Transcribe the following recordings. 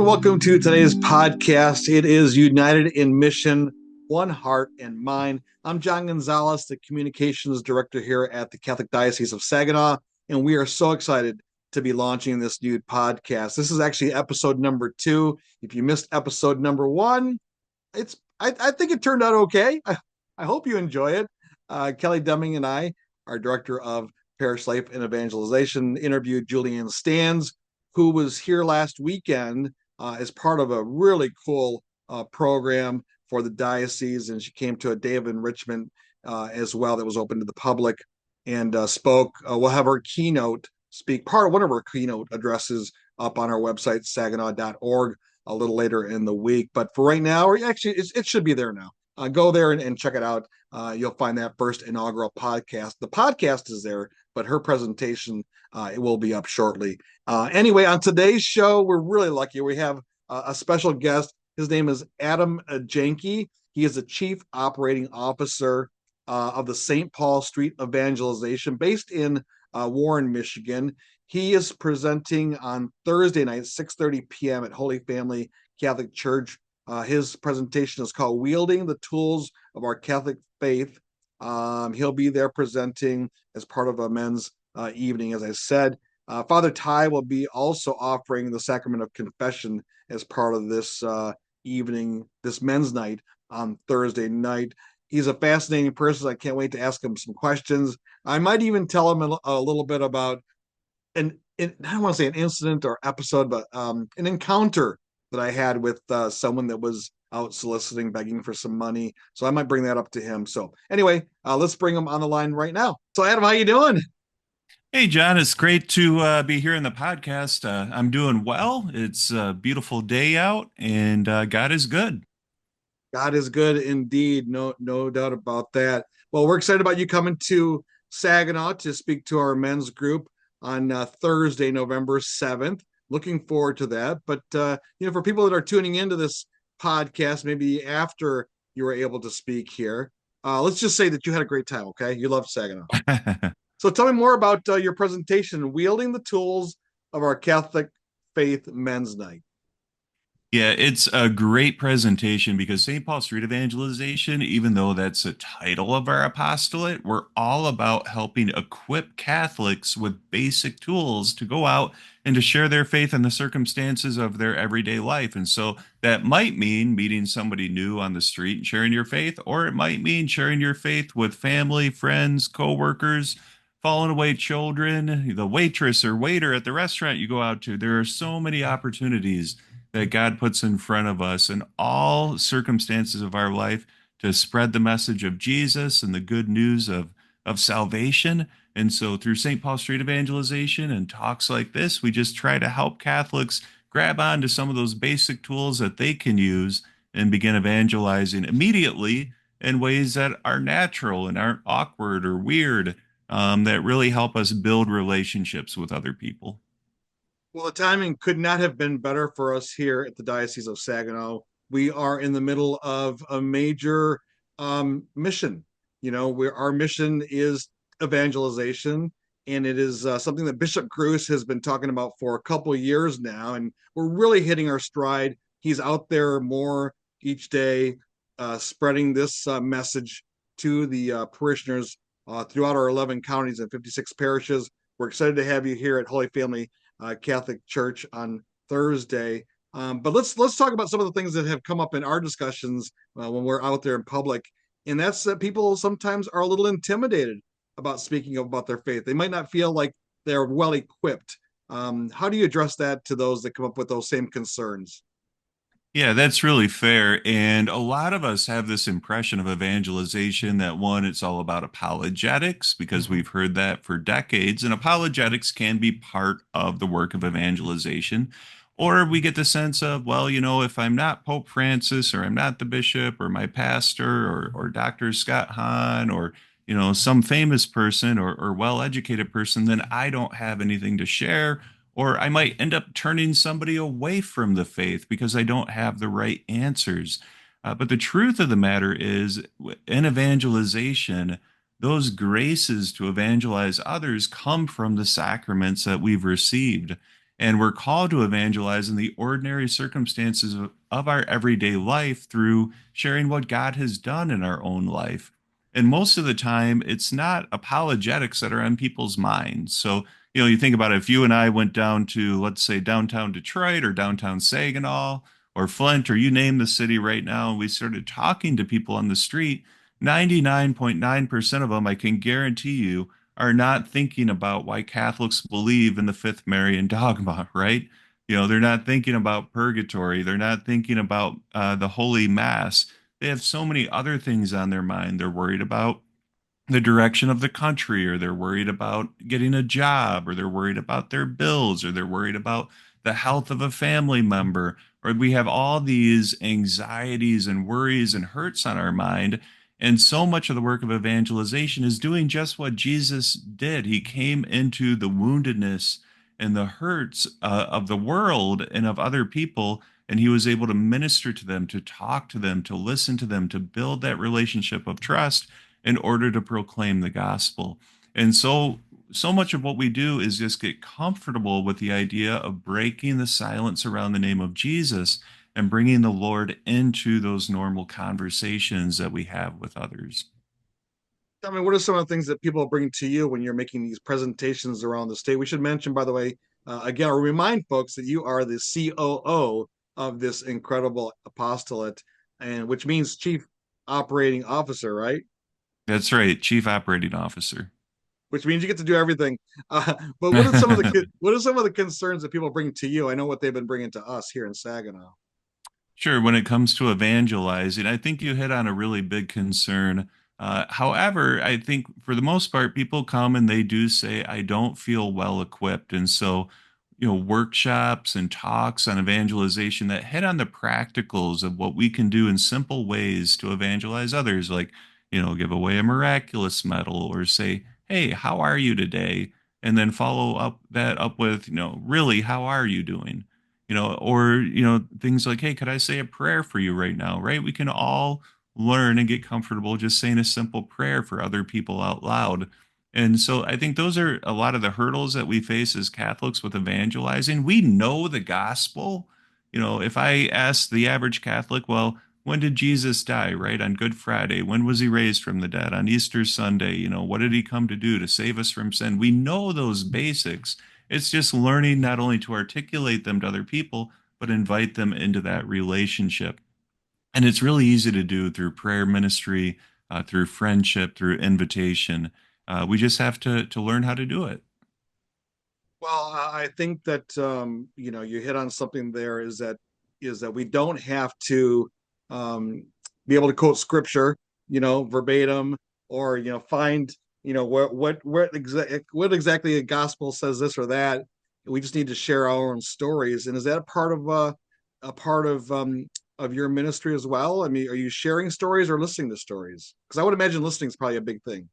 and welcome to today's podcast. It is United in Mission, One Heart and Mind. I'm John Gonzalez, the Communications Director here at the Catholic Diocese of Saginaw, and we are so excited to be launching this new podcast. This is actually episode number 2. If you missed episode number 1, I think it turned out okay. I hope you enjoy it. Kelly Deming and I, our Director of Parish Life and Evangelization, interviewed Julianne Stans, who was here last weekend as part of a really cool program for the diocese. And she came to a day of enrichment as well that was open to the public and spoke. We'll have her keynote speak, one of her keynote addresses up on our website, saginaw.org, a little later in the week. But for right now, or actually, it should be there now. Go there and check it out. You'll find that first inaugural podcast. The podcast is there, but her presentation, it will be up shortly. Anyway, on today's show, we're really lucky. We have a special guest. His name is Adam Janke. He is the Chief Operating Officer of the St. Paul Street Evangelization based in Warren, Michigan. He is presenting on Thursday night, 6:30 p.m. at Holy Family Catholic Church. His presentation is called Wielding the Tools of Our Catholic Faith. He'll be there presenting as part of a men's evening, as I said. Father Ty will be also offering the sacrament of confession as part of this evening, this men's night on Thursday night. He's a fascinating person. I can't wait to ask him some questions. I might even tell him a little bit about I don't want to say an incident or episode, but an encounter that I had with someone that was out soliciting, begging for some money. So I might bring that up to him. So anyway, let's bring him on the line right now. So Adam, how you doing? Hey, John, it's great to be here in the podcast. I'm doing well. It's a beautiful day out, and God is good. God is good indeed. No doubt about that. Well, we're excited about you coming to Saginaw to speak to our men's group on Thursday, November 7th. Looking forward to that. But for people that are tuning into this podcast, maybe after you were able to speak here, let's just say that you had a great time. Okay, you love Saginaw. So tell me more about your presentation, Wielding the Tools of Our Catholic Faith Men's Night. Yeah, it's a great presentation because St. Paul Street Evangelization, even though that's a title of our apostolate, we're all about helping equip Catholics with basic tools to go out and to share their faith in the circumstances of their everyday life. And so that might mean meeting somebody new on the street and sharing your faith, or it might mean sharing your faith with family, friends, coworkers, fallen away children, the waitress or waiter at the restaurant you go out to. There are so many opportunities that God puts in front of us in all circumstances of our life to spread the message of Jesus and the good news of salvation. And so through St. Paul Street Evangelization and talks like this, we just try to help Catholics grab onto some of those basic tools that they can use and begin evangelizing immediately in ways that are natural and aren't awkward or weird, that really help us build relationships with other people. Well, the timing could not have been better for us here at the Diocese of Saginaw. We are in the middle of a major mission. Our mission is evangelization, and it is something that Bishop Cruz has been talking about for a couple of years now, and we're really hitting our stride. He's out there more each day, spreading this message to the parishioners throughout our 11 counties and 56 parishes. We're excited to have you here at Holy Family Catholic Church on Thursday. But let's talk about some of the things that have come up in our discussions when we're out there in public, and that's that people sometimes are a little intimidated about speaking about their faith. They might not feel like they're well equipped. How do you address that to those that come up with those same concerns? Yeah, that's really fair. And a lot of us have this impression of evangelization that one, it's all about apologetics because Mhm. we've heard that for decades. And apologetics can be part of the work of evangelization. Or we get the sense of, well, if I'm not Pope Francis or I'm not the bishop or my pastor or Dr. Scott Hahn or, some famous person or well-educated person, then I don't have anything to share, or I might end up turning somebody away from the faith because I don't have the right answers. But the truth of the matter is, in evangelization, those graces to evangelize others come from the sacraments that we've received. And we're called to evangelize in the ordinary circumstances of our everyday life through sharing what God has done in our own life. And most of the time, it's not apologetics that are on people's minds. So, you think about it, if you and I went down to, let's say, downtown Detroit or downtown Saginaw or Flint, or you name the city right now, and we started talking to people on the street, 99.9% of them, I can guarantee you, are not thinking about why Catholics believe in the fifth Marian dogma, right? They're not thinking about purgatory. They're not thinking about the Holy Mass. They have so many other things on their mind. They're worried about the direction of the country, or they're worried about getting a job, or they're worried about their bills, or they're worried about the health of a family member, or we have all these anxieties and worries and hurts on our mind. And so much of the work of evangelization is doing just what Jesus did. He came into the woundedness and the hurts of the world and of other people, and he was able to minister to them, to talk to them, to listen to them, to build that relationship of trust in order to proclaim the gospel. And so much of what we do is just get comfortable with the idea of breaking the silence around the name of Jesus and bringing the Lord into those normal conversations that we have with others. I mean, what are some of the things that people bring to you when you're making these presentations around the state? We should mention, by the way, again, or remind folks that you are the COO of this incredible apostolate, and which means Chief Operating Officer, right? That's right, Chief Operating Officer. Which means you get to do everything. But what are some of the concerns that people bring to you? I know what they've been bringing to us here in Saginaw. Sure, when it comes to evangelizing, I think you hit on a really big concern. However, I think for the most part, people come and they do say, I don't feel well equipped. And so, workshops and talks on evangelization that hit on the practicals of what we can do in simple ways to evangelize others, like, give away a miraculous medal or say, hey, how are you today? And then follow up that up with, really, how are you doing? Or, things like, hey, could I say a prayer for you right now? Right? We can all learn and get comfortable just saying a simple prayer for other people out loud. And so I think those are a lot of the hurdles that we face as Catholics with evangelizing. We know the gospel. If I ask the average Catholic, well, when did Jesus die, right? On Good Friday. When was he raised from the dead? On Easter Sunday, what did he come to do to save us from sin? We know those basics. It's just learning not only to articulate them to other people, but invite them into that relationship. And it's really easy to do through prayer ministry, through friendship, through invitation. We just have to learn how to do it. Well, I think that you hit on something there is that we don't have to be able to quote scripture, verbatim, or find what exactly a gospel says this or that. We just need to share our own stories. And is that a part of your ministry as well? I mean, are you sharing stories or listening to stories? Because I would imagine listening is probably a big thing.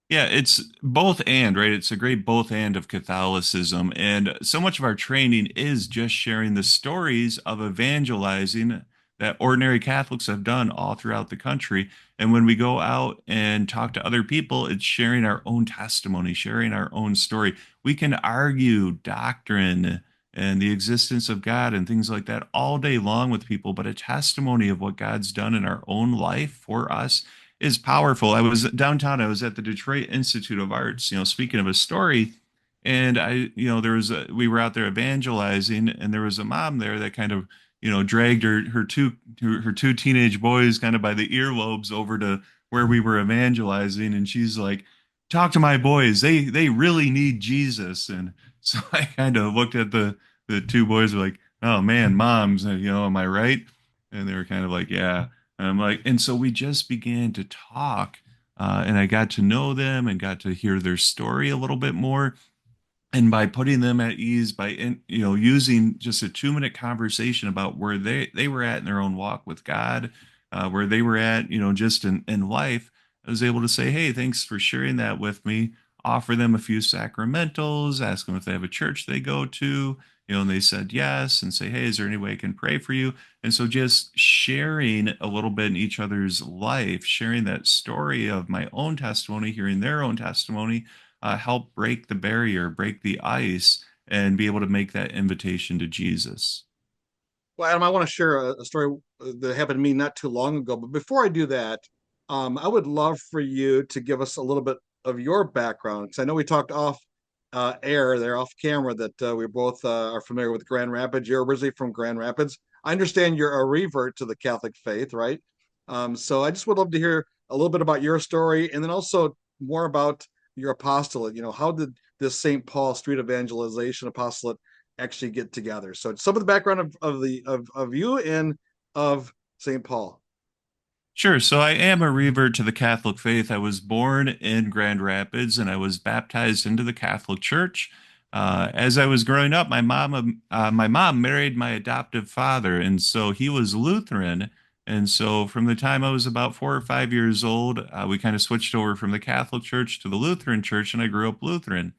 Yeah, it's both and, right? It's a great both and of Catholicism. And so much of our training is just sharing the stories of evangelizing that ordinary Catholics have done all throughout the country. And when we go out and talk to other people, it's sharing our own testimony, sharing our own story. We can argue doctrine and the existence of God and things like that all day long with people, but a testimony of what God's done in our own life for us is powerful. I was downtown. I was at the Detroit Institute of Arts. Speaking of a story, and we were out there evangelizing, and there was a mom there that kind of dragged her two teenage boys kind of by the earlobes over to where we were evangelizing, and she's like, "Talk to my boys. They really need Jesus." And so I kind of looked at the two boys, were like, "Oh man, moms, am I right?" And they were kind of like, "Yeah." And I'm like, and so we just began to talk, and I got to know them and got to hear their story a little bit more. And by putting them at ease, by using just a 2 minute conversation about where they were at in their own walk with God, where they were at, just in life, I was able to say, hey, thanks for sharing that with me. Offer them a few sacramentals, ask them if they have a church they go to, and they said yes, and say, hey, is there any way I can pray for you? And so just sharing a little bit in each other's life, sharing that story of my own testimony, hearing their own testimony, help break the barrier, break the ice, and be able to make that invitation to Jesus. Well, Adam, I want to share a story that happened to me not too long ago. But before I do that, I would love for you to give us a little bit of your background, because I know we talked off air there, off camera, that we both are familiar with Grand Rapids. You're originally from Grand Rapids. I understand you're a revert to the Catholic faith, right? So I just would love to hear a little bit about your story, and then also more about your apostolate. How did this St. Paul Street Evangelization apostolate actually get together? So some of the background of you and of St. Paul. Sure. So I am a revert to the Catholic faith. I was born in Grand Rapids and I was baptized into the Catholic Church. As I was growing up, my mom married my adoptive father, and so he was Lutheran. And so from the time I was about 4 or 5 years old, we kind of switched over from the Catholic Church to the Lutheran Church, and I grew up Lutheran.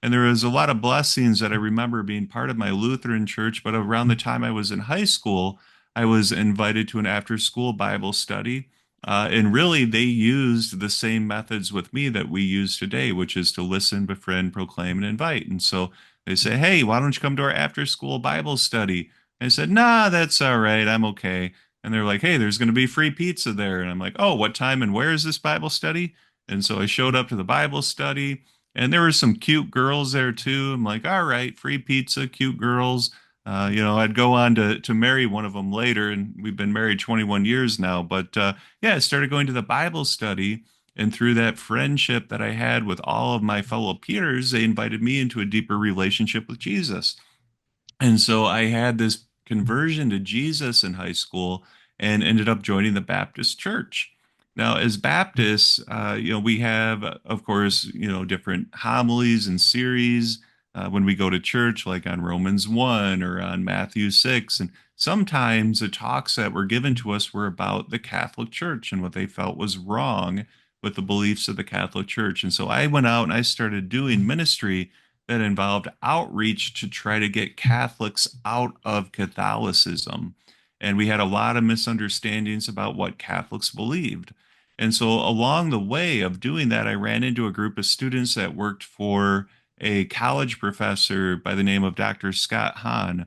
And there was a lot of blessings that I remember being part of my Lutheran church. But around the time I was in high school, I was invited to an after school Bible study. And really, they used the same methods with me that we use today, which is to listen, befriend, proclaim, and invite. And so they say, "Hey, why don't you come to our after school Bible study?" I said, "Nah, that's all right. I'm okay." And they're like, "Hey, there's going to be free pizza there." And I'm like, "Oh, what time and where is this Bible study?" And so I showed up to the Bible study, and there were some cute girls there too. I'm like, "All right, free pizza, cute girls." I'd go on to marry one of them later, and we've been married 21 years now. But yeah, I started going to the Bible study, and through that friendship that I had with all of my fellow peers, they invited me into a deeper relationship with Jesus. And so I had this conversion to Jesus in high school and ended up joining the Baptist church. Now, as Baptists, we have, of course, different homilies and series when we go to church, like on Romans 1 or on Matthew 6. And sometimes the talks that were given to us were about the Catholic Church and what they felt was wrong with the beliefs of the Catholic Church. And so I went out and I started doing ministry that involved outreach to try to get Catholics out of Catholicism. And we had a lot of misunderstandings about what Catholics believed. And so along the way of doing that, I ran into a group of students that worked for a college professor by the name of Dr. Scott Hahn,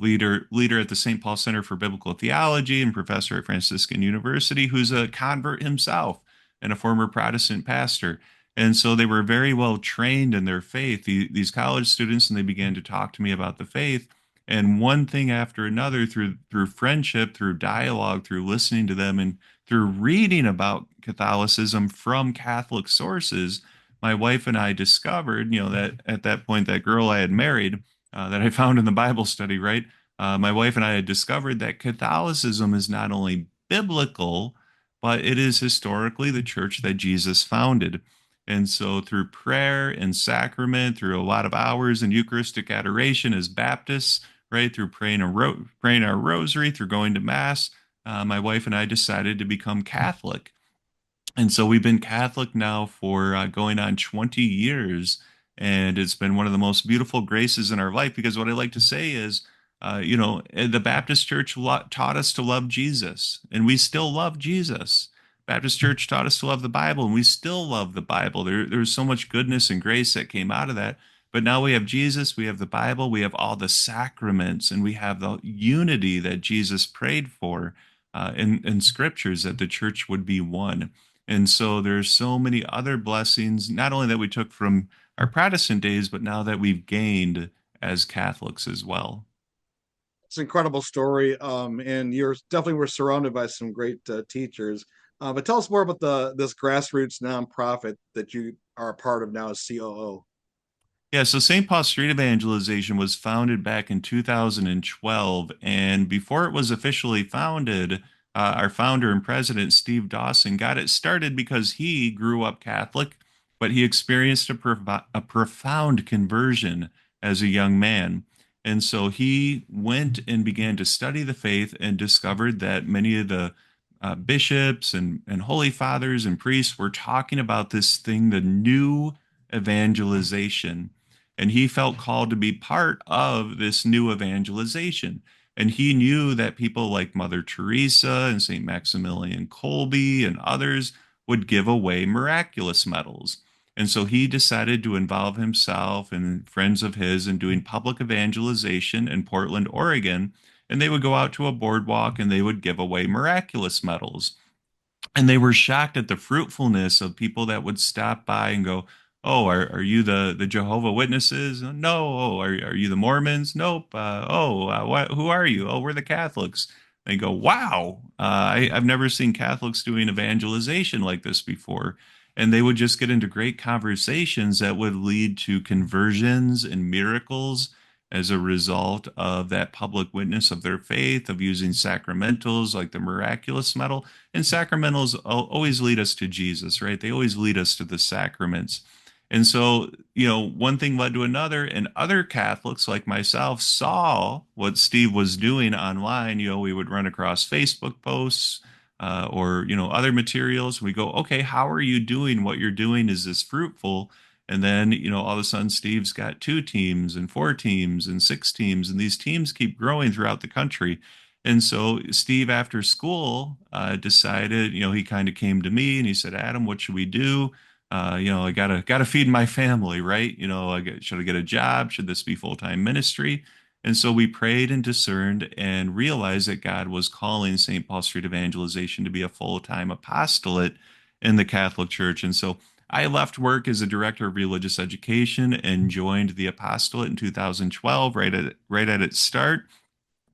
leader at the St. Paul Center for Biblical Theology and professor at Franciscan University, who's a convert himself and a former Protestant pastor. And so they were very well trained in their faith, these college students, and they began to talk to me about the faith. And one thing after another, through friendship, through dialogue, through listening to them, and through reading about Catholicism from Catholic sources, my wife and I discovered, that at that point, that girl I had married, that I found in the Bible study, right? My wife and I had discovered that Catholicism is not only biblical, but it is historically the church that Jesus founded. And so, through prayer and sacrament, through a lot of hours in Eucharistic adoration as Baptists, right, through praying our rosary, through going to Mass, my wife and I decided to become Catholic. And so we've been Catholic now for going on 20 years. And it's been one of the most beautiful graces in our life, because what I like to say is, the Baptist Church taught us to love Jesus, and we still love Jesus. Baptist Church taught us to love the Bible, and we still love the Bible. There's so much goodness and grace that came out of that. But now we have Jesus, we have the Bible, we have all the sacraments, and we have the unity that Jesus prayed for in scriptures, that the church would be one. And so there's so many other blessings, not only that we took from our Protestant days, but now that we've gained as Catholics as well. It's an incredible story, and you're definitely were surrounded by some great teachers. But tell us more about this grassroots nonprofit that you are a part of now as COO. Yeah, so St. Paul Street Evangelization was founded back in 2012. And before it was officially founded, our founder and president, Steve Dawson, got it started because he grew up Catholic, but he experienced a profound conversion as a young man. And so he went and began to study the faith and discovered that many of the bishops and holy fathers and priests were talking about this thing, the new evangelization. And he felt called to be part of this new evangelization. And he knew that people like Mother Teresa and St. Maximilian Kolbe and others would give away miraculous medals. And so he decided to involve himself and friends of his in doing public evangelization in Portland, Oregon. And they would go out to a boardwalk and they would give away miraculous medals. And they were shocked at the fruitfulness of people that would stop by and go, "Oh, are you the Jehovah Witnesses? No. Oh, are you the Mormons? Nope. Who are you? Oh, we're the Catholics." They go, "Wow, I've never seen Catholics doing evangelization like this before." And they would just get into great conversations that would lead to conversions and miracles as a result of that public witness of their faith, of using sacramentals like the miraculous medal. And sacramentals always lead us to Jesus, right? They always lead us to the sacraments. And so, one thing led to another, and other Catholics like myself saw what Steve was doing online. We would run across Facebook posts or, other materials. We go, okay, how are you doing what you're doing? Is this fruitful? And then, all of a sudden, Steve's got 2 teams and 4 teams and 6 teams, and these teams keep growing throughout the country. And so Steve, after school, decided, he kind of came to me and he said, "Adam, what should we do? I gotta feed my family, right? Should I get a job? Should this be full-time ministry?" And so we prayed and discerned and realized that God was calling St. Paul Street Evangelization to be a full-time apostolate in the Catholic Church. And so I left work as a director of religious education and joined the apostolate in 2012, right at its start.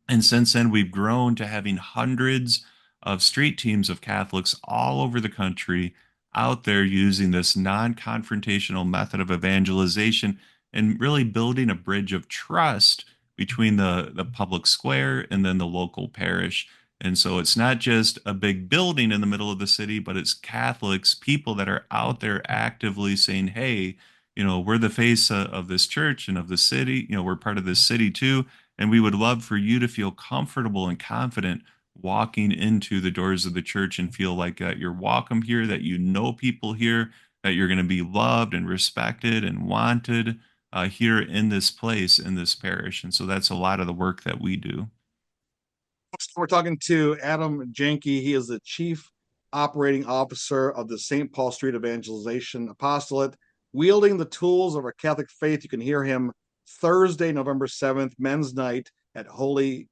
And since then, we've grown to having hundreds of street teams of Catholics all over the country out there using this non-confrontational method of evangelization and really building a bridge of trust between the public square and then the local parish. And so it's not just a big building in the middle of the city, but it's Catholics, people that are out there actively saying, "Hey, we're the face of this church and of the city. We're part of this city too. And we would love for you to feel comfortable and confident walking into the doors of the church and feel like you're welcome here, that people here, that you're going to be loved and respected and wanted here in this place, in this parish." And so that's a lot of the work that we do. We're talking to Adam Janke. He is the Chief Operating Officer of the St. Paul Street Evangelization Apostolate, wielding the tools of our Catholic faith. You can hear him Thursday, November 7th, men's night at Holy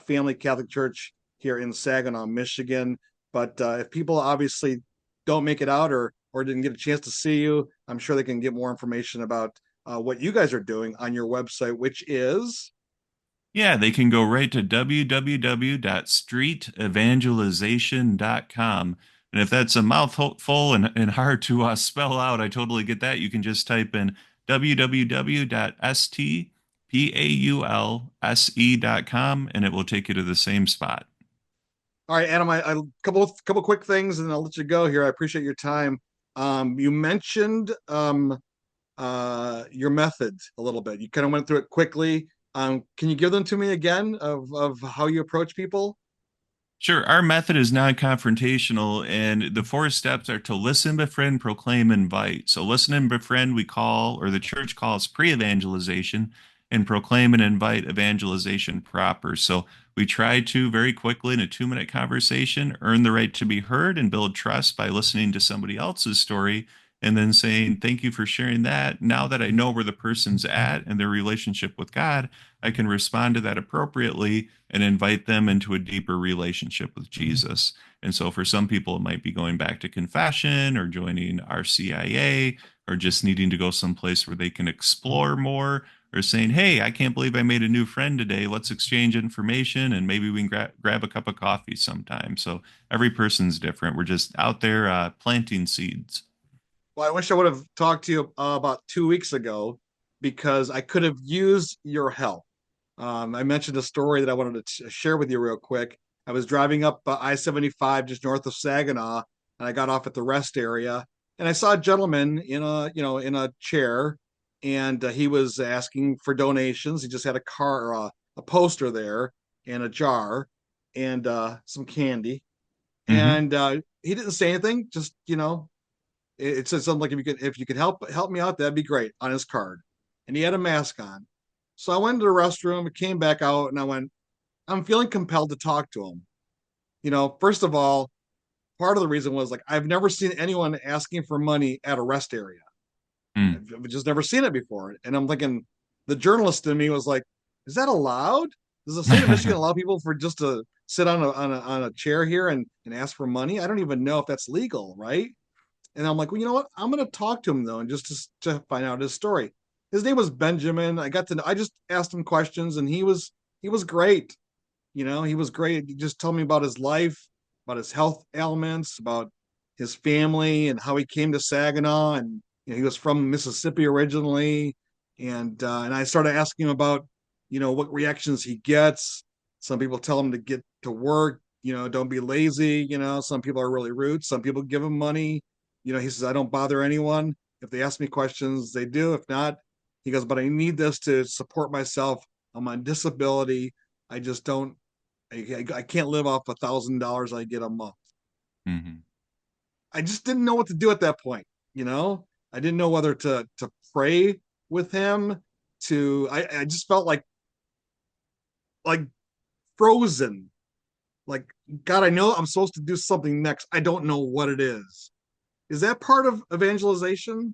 Family Catholic Church here in Saginaw, Michigan. But if people obviously don't make it out or didn't get a chance to see you, I'm sure they can get more information about what you guys are doing on your website, which is Yeah, they can go right to www.streetevangelization.com. And if that's a mouthful and hard to spell out, I totally get that. You can just type in www.stpaulse.com and it will take you to the same spot. all right, Adam. I couple quick things, and I'll let you go here. I appreciate your time. You mentioned your methods a little bit. You kind of went through it quickly. Can you give them to me again of how you approach people? Sure. Our method is non-confrontational, and the 4 steps are to listen, befriend, proclaim, invite. So listen and befriend, we call, or the church calls pre-evangelization, and proclaim and invite evangelization proper. So we try to very quickly in a 2-minute conversation earn the right to be heard and build trust by listening to somebody else's story and then saying, "Thank you for sharing that. Now that I know where the person's at and their relationship with God, I can respond to that appropriately and invite them into a deeper relationship with Jesus." And so for some people, it might be going back to confession or joining RCIA or just needing to go someplace where they can explore more or saying, "Hey, I can't believe I made a new friend today. Let's exchange information and maybe we can grab a cup of coffee sometime." So every person's different. We're just out there planting seeds. Well, I wish I would have talked to you about 2 weeks ago because I could have used your help. I mentioned a story that I wanted to share with you real quick. I was driving up I-75 just north of Saginaw, and I got off at the rest area, and I saw a gentleman in a chair, and he was asking for donations. He just had a poster there and a jar and some candy, Hmm. and he didn't say anything. Just it said something like, if you could help me out, that'd be great, on his card. And he had a mask on. So I went to the restroom, came back out, and I went, I'm feeling compelled to talk to him. First of all, part of the reason was like I've never seen anyone asking for money at a rest area. Mm. I've just never seen it before. And I'm thinking, the journalist in me was like, is that allowed? Does the state of Michigan allow people for just to sit on a chair here and ask for money? I don't even know if that's legal, right? And I'm like, well, you know what? I'm going to talk to him though, and just to find out his story. His name was Benjamin. I just asked him questions, and he was great. He was great. He just told me about his life, about his health ailments, about his family, and how he came to Saginaw. And he was from Mississippi originally. And I started asking him about, what reactions he gets. Some people tell him to get to work. Don't be lazy. Some people are really rude. Some people give him money. He says, I don't bother anyone. If they ask me questions, they do. If not, he goes, but I need this to support myself. I'm on disability. I just don't, I can't live off $1,000 I get a month. Mm-hmm. I just didn't know what to do at that point. I didn't know whether to pray with him. I just felt like frozen. Like, God, I know I'm supposed to do something next. I don't know what it is. Is that part of evangelization?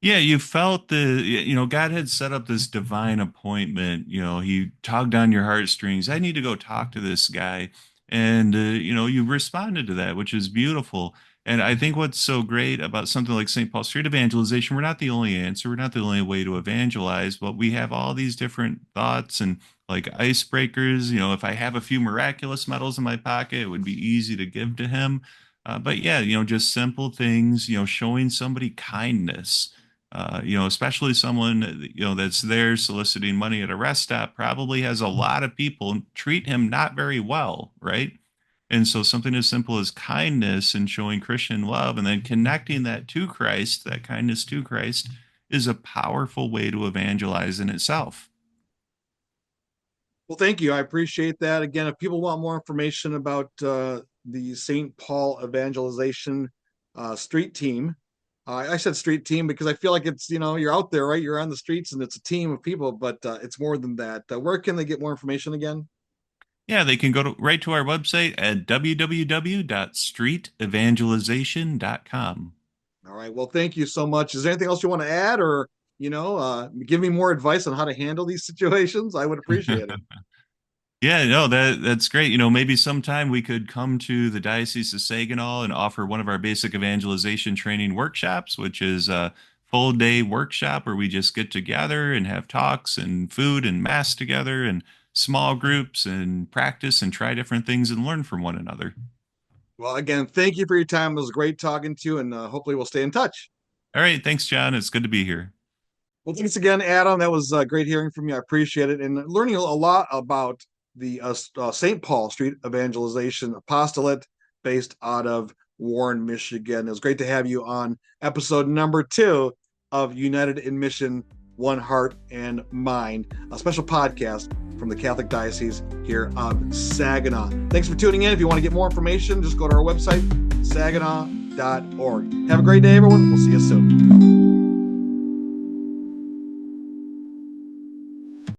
Yeah, you felt God had set up this divine appointment. He tugged on your heartstrings. I need to go talk to this guy. And, you responded to that, which is beautiful. And I think what's so great about something like St. Paul Street Evangelization, we're not the only answer. We're not the only way to evangelize, but we have all these different thoughts and like icebreakers. If I have a few miraculous medals in my pocket, it would be easy to give to him. But yeah, just simple things, showing somebody kindness, especially someone, that's there soliciting money at a rest stop probably has a lot of people treat him not very well, right? And so something as simple as kindness and showing Christian love and then connecting that to Christ, that kindness to Christ, is a powerful way to evangelize in itself. Well, thank you. I appreciate that. Again, if people want more information about the St. Paul Evangelization street team, I said street team because I feel like it's, you're out there, right? You're on the streets and it's a team of people, but it's more than that. Where can they get more information again? Yeah, they can go right to our website at www.streetevangelization.com. All right. Well, thank you so much. Is there anything else you want to add or, give me more advice on how to handle these situations? I would appreciate it. Yeah, no, that's great. Maybe sometime we could come to the Diocese of Saginaw and offer one of our basic evangelization training workshops, which is a full day workshop where we just get together and have talks and food and mass together and small groups and practice and try different things and learn from one another. Well, again, thank you for your time. It was great talking to you, and hopefully we'll stay in touch. All right, thanks, John. It's good to be here. Well, thanks again, Adam. That was great hearing from you. I appreciate it and learning a lot about the St. Paul Street Evangelization Apostolate based out of Warren, Michigan. It was great to have you on episode number 2 of United in Mission, One Heart and Mind, a special podcast from the Catholic Diocese here of Saginaw. Thanks for tuning in. If you want to get more information, just go to our website, saginaw.org. Have a great day, everyone. We'll see you soon.